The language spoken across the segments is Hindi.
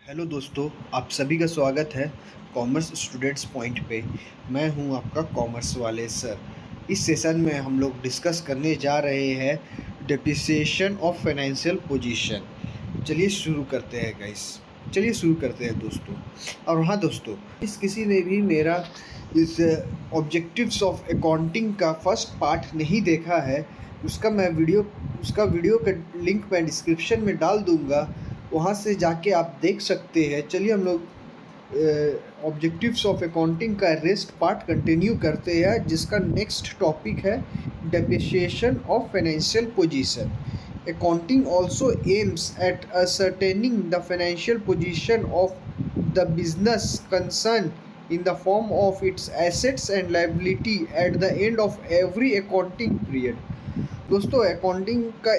हेलो दोस्तों, आप सभी का स्वागत है कॉमर्स स्टूडेंट्स पॉइंट पे। मैं हूं आपका कॉमर्स वाले सर। इस सेशन में हम लोग डिस्कस करने जा रहे हैं डेप्रिसिएशन ऑफ फाइनेंशियल पोजीशन। चलिए शुरू करते हैं गाइस। चलिए शुरू करते हैं दोस्तों। और हाँ दोस्तों, इस किसी ने भी मेरा इस ऑब्जेक्टिव्स ऑफ अकाउंटिंग का फर्स्ट पार्ट नहीं देखा है, उसका वीडियो का लिंक मैं डिस्क्रिप्शन में डाल दूंगा, वहाँ से जाके आप देख सकते हैं। चलिए हम लोग ऑब्जेक्टिव्स ऑफ अकाउंटिंग का रेस्ट पार्ट कंटिन्यू करते हैं, जिसका नेक्स्ट टॉपिक है depreciation of financial position. Accounting also aims at ascertaining the financial position of the business concerned in the form of its assets and liability at the end of every accounting period। दोस्तों, अकाउंटिंग का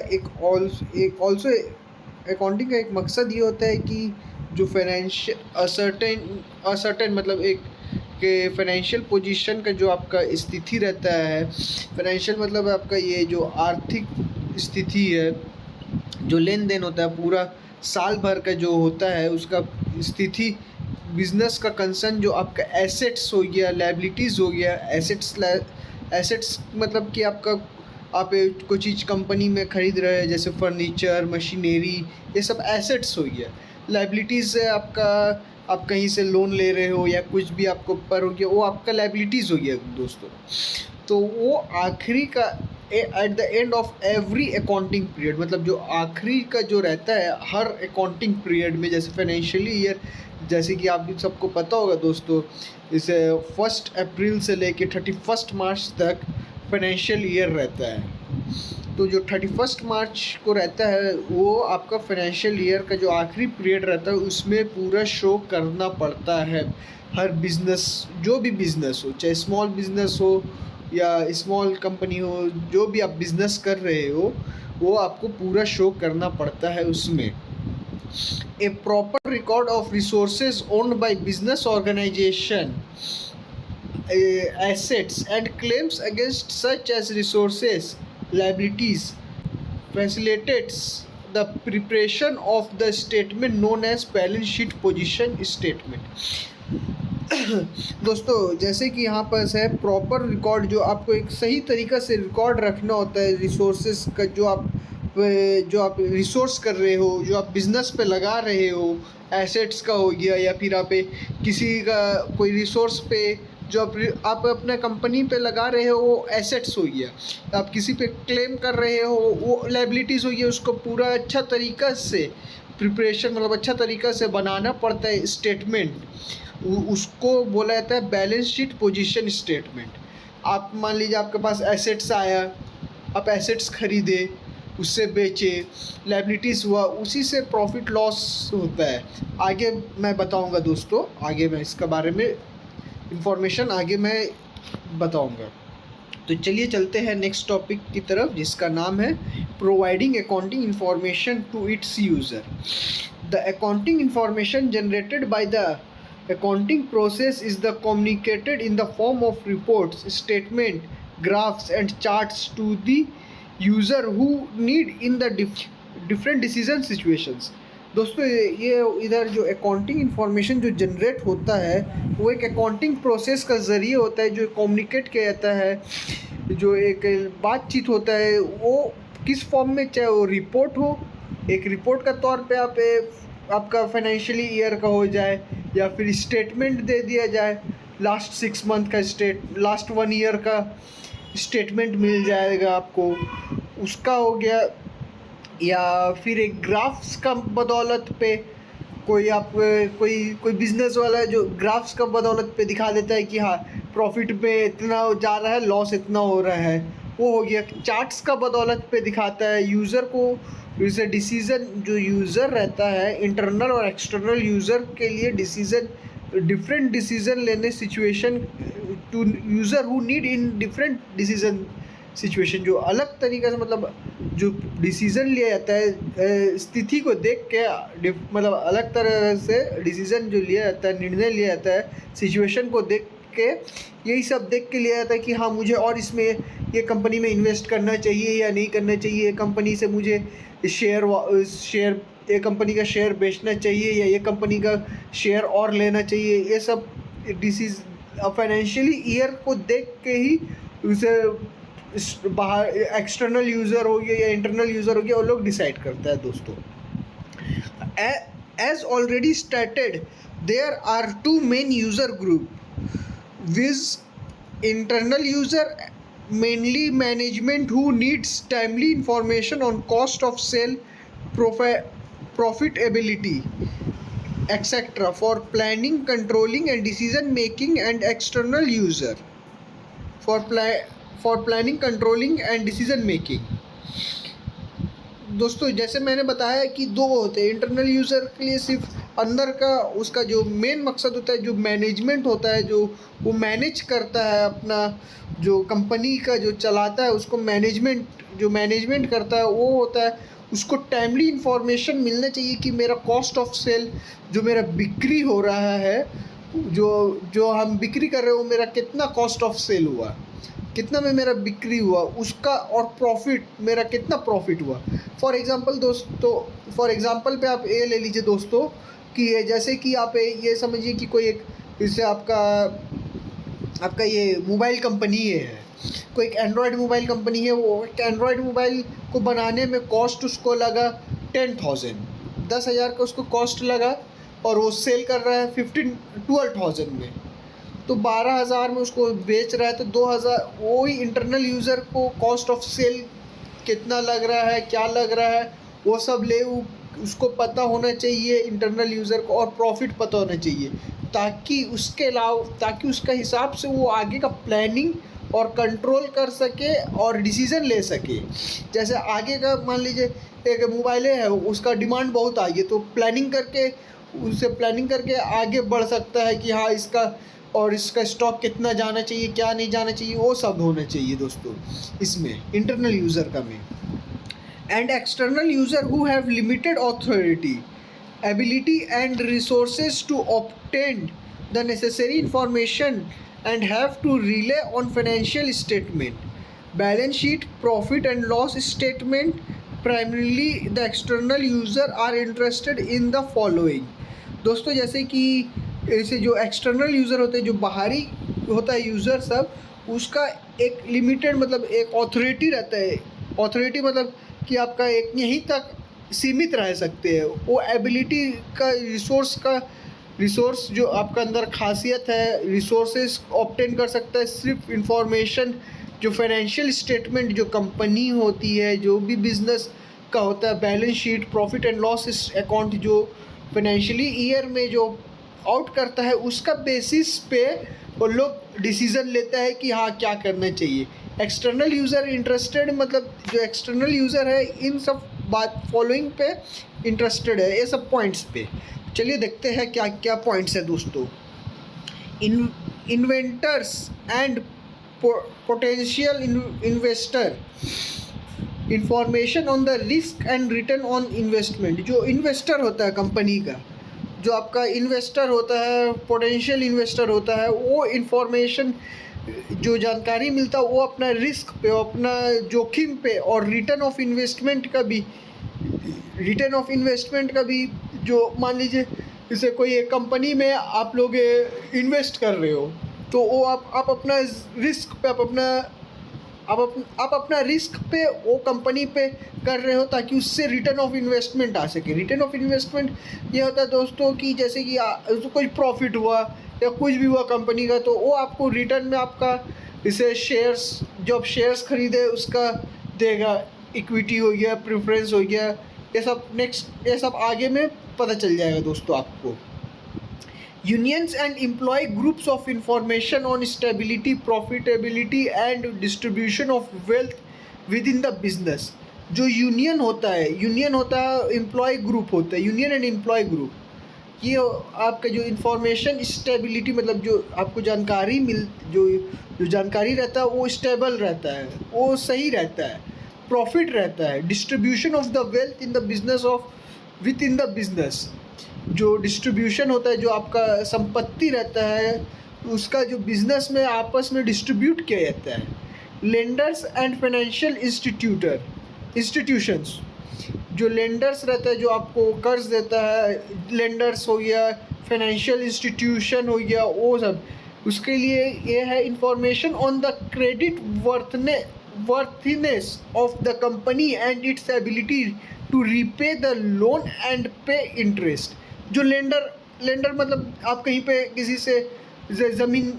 एक मकसद ये होता है कि जो फाइनेंशियल असर्टेन मतलब एक के फाइनेंशियल पोजीशन का जो आपका स्थिति रहता है। फाइनेंशियल मतलब आपका ये जो आर्थिक स्थिति है, जो लेन देन होता है पूरा साल भर का जो होता है उसका स्थिति, बिजनेस का कंसर्न जो आपका एसेट्स हो गया, लाइबिलिटीज़ हो गया। एसेट्स मतलब कि आप कोई चीज़ कंपनी में ख़रीद रहे हैं, जैसे फर्नीचर, मशीनरी, ये सब एसेट्स हो गया। लाइबिलिटीज़ है आपका, आप कहीं से लोन ले रहे हो या कुछ भी आपको ऊपर हो गया, वो आपका लाइबिलिटीज़ हो गया दोस्तों। तो वो आखिरी का at the end of every accounting period, मतलब जो आखिरी का जो रहता है हर अकाउंटिंग पीरियड में, जैसे फाइनेंशियली ईयर, जैसे कि आप भी सबको पता होगा दोस्तों, इसे 1 अप्रैल से लेके 31 मार्च तक फाइनेंशियल ईयर रहता है। तो जो 31 मार्च को रहता है वो आपका फाइनेंशियल ईयर का जो आखिरी पीरियड रहता है, उसमें पूरा शो करना पड़ता है। हर बिज़नेस, जो भी बिज़नेस हो, चाहे स्मॉल बिज़नेस हो या स्मॉल कंपनी हो, जो भी आप बिज़नेस कर रहे हो, वो आपको पूरा शो करना पड़ता है उसमें। A proper record of resources owned by business organisation, assets and claims against such as resources, liabilities, facilitates the preparation of the statement known as balance sheet position statement। दोस्तों, जैसे कि यहाँ पर है प्रॉपर रिकॉर्ड, जो आपको एक सही तरीक़ा से रिकॉर्ड रखना होता है रिसोर्सेज का, जो आप रिसोर्स कर रहे हो, जो आप बिज़नेस पे लगा रहे हो। एसेट्स का हो गया, या फिर आप किसी का कोई रिसोर्स पे जो आप अपने कंपनी पे लगा रहे हो, वो एसेट्स हो गया। आप किसी पे क्लेम कर रहे हो, वो लाइबिलिटीज़ हो गया। उसको पूरा अच्छा तरीक़ा से प्रिपरेशन, मतलब अच्छा तरीक़ा से बनाना पड़ता है स्टेटमेंट। उसको बोला जाता है बैलेंस शीट पोजीशन स्टेटमेंट। आप मान लीजिए आपके पास एसेट्स आया, आप एसेट्स खरीदे, उससे बेचे, लाइबिलिटीज़ हुआ, उसी से प्रॉफिट लॉस होता है। आगे मैं बताऊंगा दोस्तों, आगे मैं इसका बारे में इंफॉर्मेशन आगे मैं बताऊंगा। तो चलिए चलते हैं नेक्स्ट टॉपिक की तरफ, जिसका नाम है providing accounting information to its user. The accounting information generated by the accounting process is the communicated in the form of reports, statement, graphs and charts to the user who need in the different decision situations। दोस्तों, ये इधर जो अकाउंटिंग इंफॉर्मेशन जो जनरेट होता है, वो एक अकाउंटिंग प्रोसेस का ज़रिए होता है, जो कम्युनिकेट किया जाता है, जो एक बातचीत होता है। वो किस फॉर्म में, चाहे वो रिपोर्ट हो, एक रिपोर्ट का तौर पे आपका फाइनेंशियली ईयर का हो जाए, या फिर स्टेटमेंट दे दिया जाए, लास्ट 6 मंथ का लास्ट 1 ईयर का स्टेटमेंट मिल जाएगा आपको, उसका हो गया। या फिर एक ग्राफ्स का बदौलत पे कोई बिजनेस वाला है जो ग्राफ्स का बदौलत पे दिखा देता है कि हाँ, प्रॉफिट पे इतना जा रहा है, लॉस इतना हो रहा है, वो हो गया। चार्ट्स का बदौलत पे दिखाता है यूज़र को। जैसे डिसीज़न, जो यूज़र रहता है, इंटरनल और एक्सटर्नल यूज़र के लिए डिफरेंट डिसीज़न लेने situation to user who need in different decision situation, जो अलग तरीक़े से, मतलब जो डिसीज़न लिया जाता है स्थिति को देख के, मतलब अलग तरह से डिसीज़न जो लिया जाता है, निर्णय लिया जाता है सिचुएशन को देख के लिया जाता है कि हाँ मुझे और इसमें ये कंपनी में इन्वेस्ट करना चाहिए या नहीं करना चाहिए, कंपनी से मुझे शेयर ये कंपनी का शेयर बेचना चाहिए या ये कंपनी का शेयर और लेना चाहिए। ये सब डिसीज फाइनेंशियली ईयर को देख के ही उसे बाहर एक्सटर्नल यूज़र हो गया या इंटरनल यूज़र हो गया वो लोग डिसाइड करता है दोस्तों। As already stated, there are two main user group, viz internal user, mainly management who needs timely information on cost of sale, profitability, etc. for planning, controlling and decision making, and external user for planning, controlling and decision making। दोस्तों जैसे मैंने बताया कि दो होते हैं, इंटरनल यूज़र के लिए सिर्फ अंदर का उसका जो मेन मकसद होता है, जो मैनेजमेंट होता है, जो वो मैनेज करता है अपना जो कंपनी का जो चलाता है उसको मैनेजमेंट करता है वो होता है। उसको टाइमली इन्फॉर्मेशन मिलना चाहिए कि मेरा कॉस्ट ऑफ सेल, जो मेरा बिक्री हो रहा है, जो हम बिक्री कर रहे हो, मेरा कितना कॉस्ट ऑफ सेल हुआ, कितना में मेरा बिक्री हुआ उसका, और प्रॉफिट मेरा कितना प्रॉफिट हुआ। फॉर एग्ज़ाम्पल पे आप ये ले लीजिए दोस्तों कि जैसे कि आप ये समझिए कि कोई एक जैसे आपका ये मोबाइल कंपनी है, कोई एक एंड्रॉयड मोबाइल कंपनी है। वो एंड्रॉयड मोबाइल को बनाने में कॉस्ट उसको लगा 10,000 का उसको कॉस्ट लगा, और वो सेल कर रहा है 12,000 में, तो 12,000 में उसको बेच रहा है। तो 2,000 वही इंटरनल यूज़र को कॉस्ट ऑफ सेल कितना लग रहा है, क्या लग रहा है, वो सब उसको पता होना चाहिए इंटरनल यूज़र को, और प्रॉफिट पता होना चाहिए, ताकि उसका हिसाब से वो आगे का प्लानिंग और कंट्रोल कर सके और डिसीज़न ले सके। जैसे आगे का मान लीजिए एक मोबाइल है, उसका डिमांड बहुत आई है, तो प्लानिंग करके आगे बढ़ सकता है कि हाँ इसका स्टॉक कितना जाना चाहिए, क्या नहीं जाना चाहिए, वो सब होना चाहिए दोस्तों इसमें इंटरनल यूज़र का में। And external user who have limited authority, ability and resources to obtain the necessary information and have to rely on financial statement, balance sheet, profit and loss statement. Primarily the external user are interested in the following. दोस्तों जैसे कि ऐसे जो एक्सटर्नल यूज़र होते हैं, जो बाहरी होता है यूज़र सब, उसका एक लिमिटेड मतलब एक ऑथोरिटी रहता है। ऑथोरिटी मतलब कि आपका एक यहीं तक सीमित रह सकते हैं। वो एबिलिटी का रिसोर्स जो आपका अंदर खासियत है, रिसोर्सेज ऑब्टेन कर सकता है सिर्फ इंफॉर्मेशन जो फाइनेंशियल स्टेटमेंट जो कंपनी होती है, जो भी बिज़नेस का होता है, balance sheet, profit and loss account जो फाइनेंशियली ईयर में जो आउट करता है, उसका बेसिस पे वो लोग डिसीज़न लेता है कि हाँ क्या करना चाहिए। एक्सटर्नल यूज़र इंटरेस्टेड मतलब जो एक्सटर्नल यूज़र है इन सब बात फॉलोइंग पे इंटरेस्टेड है, ये सब पॉइंट्स पे। चलिए देखते हैं क्या क्या पॉइंट्स है दोस्तों। Inventors and potential investor, information on the risk and return on investment. जो इन्वेस्टर होता है कंपनी का, जो आपका इन्वेस्टर होता है, पोटेंशियल इन्वेस्टर होता है, वो इन्फॉर्मेशन जो जानकारी मिलता है वो अपना रिस्क पे, अपना जोखिम पे, और रिटर्न ऑफ इन्वेस्टमेंट का भी जो मान लीजिए जैसे कोई एक कंपनी में आप लोग इन्वेस्ट कर रहे हो, तो वो आप अपना रिस्क पे आप अपना रिस्क पे वो कंपनी पे कर रहे हो ताकि उससे रिटर्न ऑफ इन्वेस्टमेंट आ सके। रिटर्न ऑफ इन्वेस्टमेंट ये होता है दोस्तों कि जैसे कि तो कोई प्रॉफिट हुआ या कुछ भी हुआ कंपनी का, तो वो आपको रिटर्न में आपका इसे शेयर्स, जो आप शेयर्स खरीदे उसका देगा, इक्विटी हो गया, प्रेफरेंस हो गया, ये सब आगे में पता चल जाएगा दोस्तों आपको। Unions and employee groups of information on stability, profitability and distribution of wealth within the business। जो यूनियन होता है एम्प्लॉय ग्रुप होता है, यूनियन एंड एम्प्लॉय ग्रुप। ये आपका जो इंफॉर्मेशन स्टेबिलिटी मतलब जो आपको जानकारी जो जानकारी रहता है वो स्टेबल रहता है, वो सही रहता है, प्रॉफिट रहता है। Distribution of the wealth in the business with in the business, जो डिस्ट्रीब्यूशन होता है, जो आपका संपत्ति रहता है उसका जो बिजनेस में आपस में डिस्ट्रीब्यूट किया जाता है। लेंडर्स एंड फाइनेंशियल इंस्टीट्यूशंस, जो लेंडर्स रहता है जो आपको कर्ज देता है, लेंडर्स हो गया, फाइनेंशियल इंस्टीट्यूशन हो गया, वो सब उसके लिए ये है information on the credit worthiness of the company and its ability to repay the loan and pay interest. जो लेंडर मतलब आप कहीं पे किसी से ज़मीन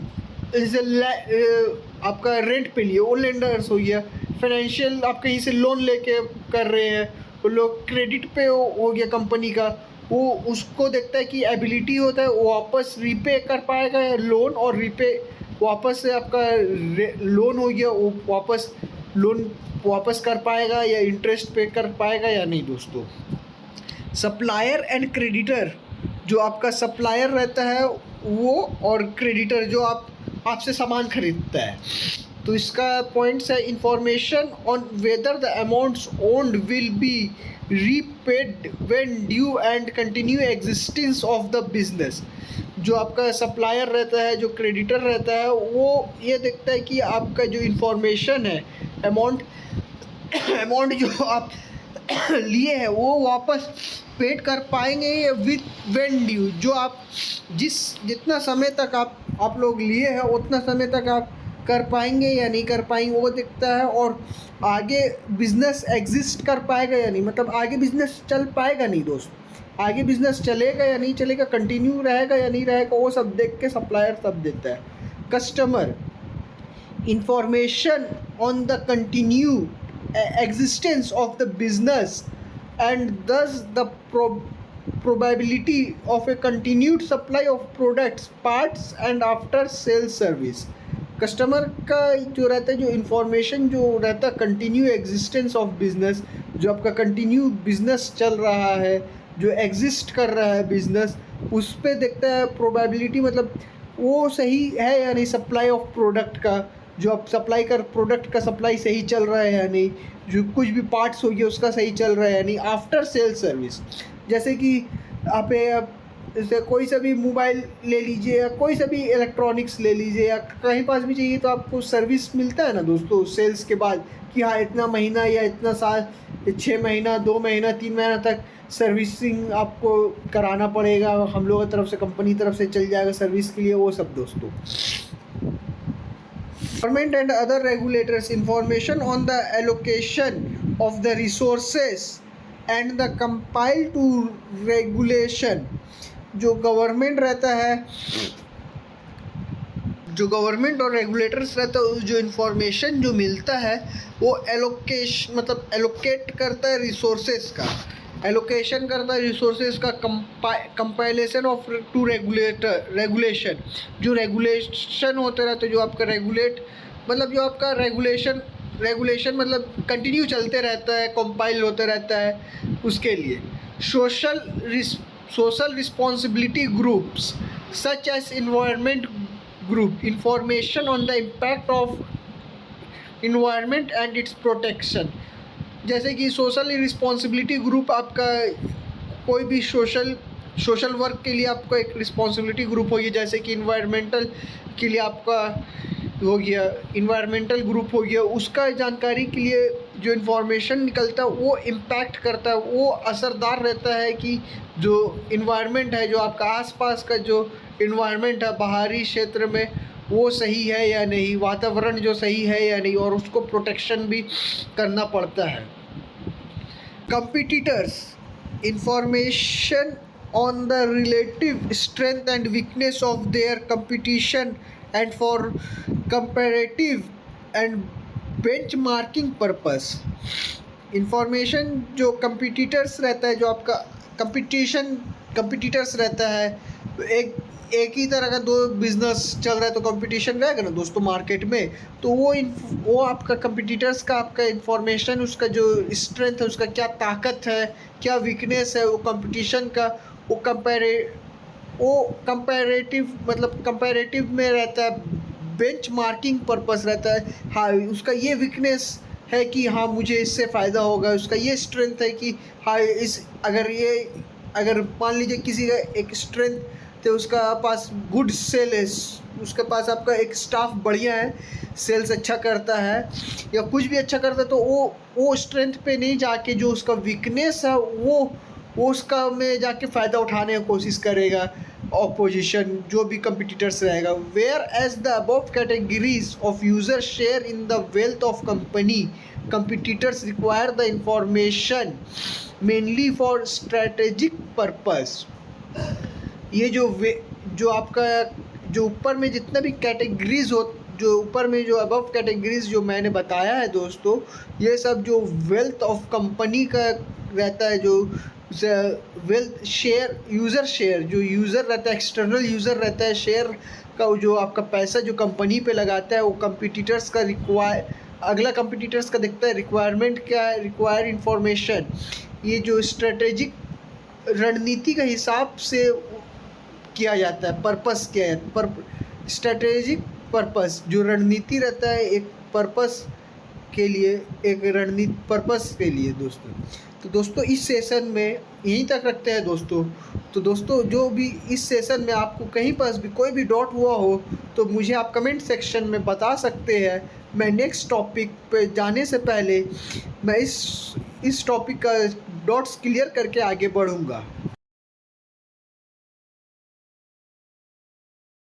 आपका रेंट पे लिए, वो लेंडर्स हो गया। फाइनेंशियल आप कहीं से लोन लेके कर रहे हैं, वो लोग क्रेडिट पे हो गया कंपनी का, वो उसको देखता है कि एबिलिटी होता है वो वापस रीपे कर पाएगा या लोन, और रीपे वापस से आपका लोन हो गया वो वापस लोन वापस कर पाएगा या इंटरेस्ट पे कर पाएगा या नहीं दोस्तों। सप्लायर एंड क्रेडिटर, जो आपका सप्लायर रहता है वो, और क्रेडिटर जो आपसे सामान खरीदता है। तो इसका पॉइंट्स है information on whether the amounts owned will be repaid when due and continue existence of the business. जो आपका सप्लायर रहता है, जो क्रेडिटर रहता है, वो ये देखता है कि आपका जो इंफॉर्मेशन है, अमाउंट जो आप लिए हैं वो वापस पेड कर पाएंगे या विद व्हेन ड्यू। जो आप जितना समय तक आप लोग लिए हैं उतना समय तक आप कर पाएंगे या नहीं कर पाएंगे वो दिखता है। और आगे बिजनेस एग्जिस्ट कर पाएगा या नहीं, मतलब आगे बिजनेस चल पाएगा नहीं दोस्त, आगे बिजनेस चलेगा या नहीं चलेगा, कंटिन्यू रहेगा या नहीं रहेगा, वो सब देख के सप्लायर सब देता है। Customer, information on the continue existence of the business and thus the probability of a continued supply of products, parts and after sales service। Customer का जो रहता है, जो इंफॉर्मेशन जो रहता है कंटिन्यू एग्जिस्टेंस ऑफ बिजनेस, जो आपका कंटिन्यू बिजनेस चल रहा है, जो एग्जिस्ट कर रहा है बिजनेस, उस पर देखता है प्रोबेबिलिटी, मतलब वो सही है या नहीं सप्लाई ऑफ प्रोडक्ट का, जो आप सप्लाई कर प्रोडक्ट का सप्लाई सही चल रहा है या नहीं, जो कुछ भी पार्ट्स हो गया उसका सही चल रहा है या नहीं। आफ्टर सेल सर्विस, जैसे कि आप जैसे कोई सा भी मोबाइल ले लीजिए या कोई सा भी इलेक्ट्रॉनिक्स ले लीजिए या कहीं पास भी चाहिए तो आपको सर्विस मिलता है ना दोस्तों सेल्स के बाद, कि हाँ इतना महीना या इतना साल, 6 महीना, 2 महीना, 3 महीना तक सर्विसिंग आपको कराना पड़ेगा, हम लोगों की तरफ से, कंपनी तरफ से चल जाएगा सर्विस के लिए, वो सब दोस्तों। Government and other regulators information on the allocation of the resources and the compile to regulation। जो गवर्नमेंट रहता है, जो गवर्नमेंट और रेगुलेटर्स रहता है, जो इन्फॉर्मेशन जो मिलता है वो एलोकेशन मतलब एलोकेट करता है रिसोर्सेज का, एलोकेशन करता है रिसोर्सेज का, कंपाइलेशन ऑफ टू रेगुलेशन। जो रेगुलेशन होते रहते हैं, जो आपका रेगुलेट मतलब जो आपका रेगुलेशन मतलब कंटिन्यू चलते रहता है, कंपाइल होते रहता है उसके लिए। Social responsibility groups such as environment group, information on the impact of environment and its protection. जैसे कि सोशल रिस्पॉन्सिबिलिटी ग्रुप, आपका कोई भी सोशल वर्क के लिए आपका एक रिस्पॉन्सिबिलिटी ग्रुप होगी, जैसे कि इन्वायरमेंटल के लिए आपका हो गया इन्वायरमेंटल ग्रुप हो गया, उसका जानकारी के लिए जो इन्फॉर्मेशन निकलता है वो इम्पैक्ट करता है, वो असरदार रहता है कि जो इन्वायरमेंट है, जो आपका आसपास का जो इन्वायरमेंट है बाहरी क्षेत्र में, वो सही है या नहीं, वातावरण जो सही है या नहीं, और उसको प्रोटेक्शन भी करना पड़ता है। Competitors, information on the relative strength and weakness of their competition and for comparative and benchmarking purpose. Information जो कंपटीटर्स रहता है, जो आपका कंपटीटर्स रहता है, एक ही तरह का दो बिजनेस चल रहा है तो कंपटीशन रहेगा ना दोस्तों मार्केट में, तो वो आपका कंपटीटर्स का आपका इंफॉर्मेशन, उसका जो स्ट्रेंथ है, उसका क्या ताकत है, क्या वीकनेस है, वो कंपटीशन का वो कंपैरेटिव मतलब कंपैरेटिव में रहता है, बेंचमार्किंग पर्पस रहता है। हाँ उसका ये वीकनेस है कि हाँ मुझे इससे फ़ायदा होगा, उसका ये स्ट्रेंथ है कि हाँ अगर मान लीजिए किसी का एक स्ट्रेंथ तो उसका पास गुड सेल है, उसके पास आपका एक स्टाफ बढ़िया है, सेल्स अच्छा करता है या कुछ भी अच्छा करता है, तो वो स्ट्रेंथ पे नहीं जाके जो उसका वीकनेस है वो उसका में जाके फ़ायदा उठाने की कोशिश करेगा ऑपोजिशन जो भी कंपिटिटर्स रहेगा। Whereas the above categories of user share in the wealth of company, competitors require the information mainly for strategic purpose. ये जो आपका जो ऊपर में जितना भी कैटेगरीज हो, जो ऊपर में जो अबव कैटेगरीज जो मैंने बताया है दोस्तों, ये सब जो वेल्थ ऑफ कंपनी का रहता है, जो वेल्थ शेयर, यूज़र शेयर, जो यूज़र रहता है, एक्सटर्नल यूज़र रहता है, शेयर का जो आपका पैसा जो कंपनी पे लगाता है, वो कंपिटिटर्स का अगला कंपिटिटर्स का देखता है रिक्वायरमेंट क्या है, रिक्वायर इंफॉर्मेशन। ये जो स्ट्रेटेजिक रणनीति का हिसाब से किया जाता है, पर्पस क्या है, स्ट्रेटेजिक पर्पस जो रणनीति रहता है एक पर्पस के लिए, एक रणनीति पर्पस के लिए दोस्तों। तो दोस्तों इस सेशन में यहीं तक रखते हैं दोस्तों। तो दोस्तों जो भी इस सेशन में आपको कहीं पर भी कोई भी डाउट हुआ हो तो मुझे आप कमेंट सेक्शन में बता सकते हैं। मैं नेक्स्ट टॉपिक पे जाने से पहले मैं इस टॉपिक का डाउट्स क्लियर करके आगे बढ़ूँगा।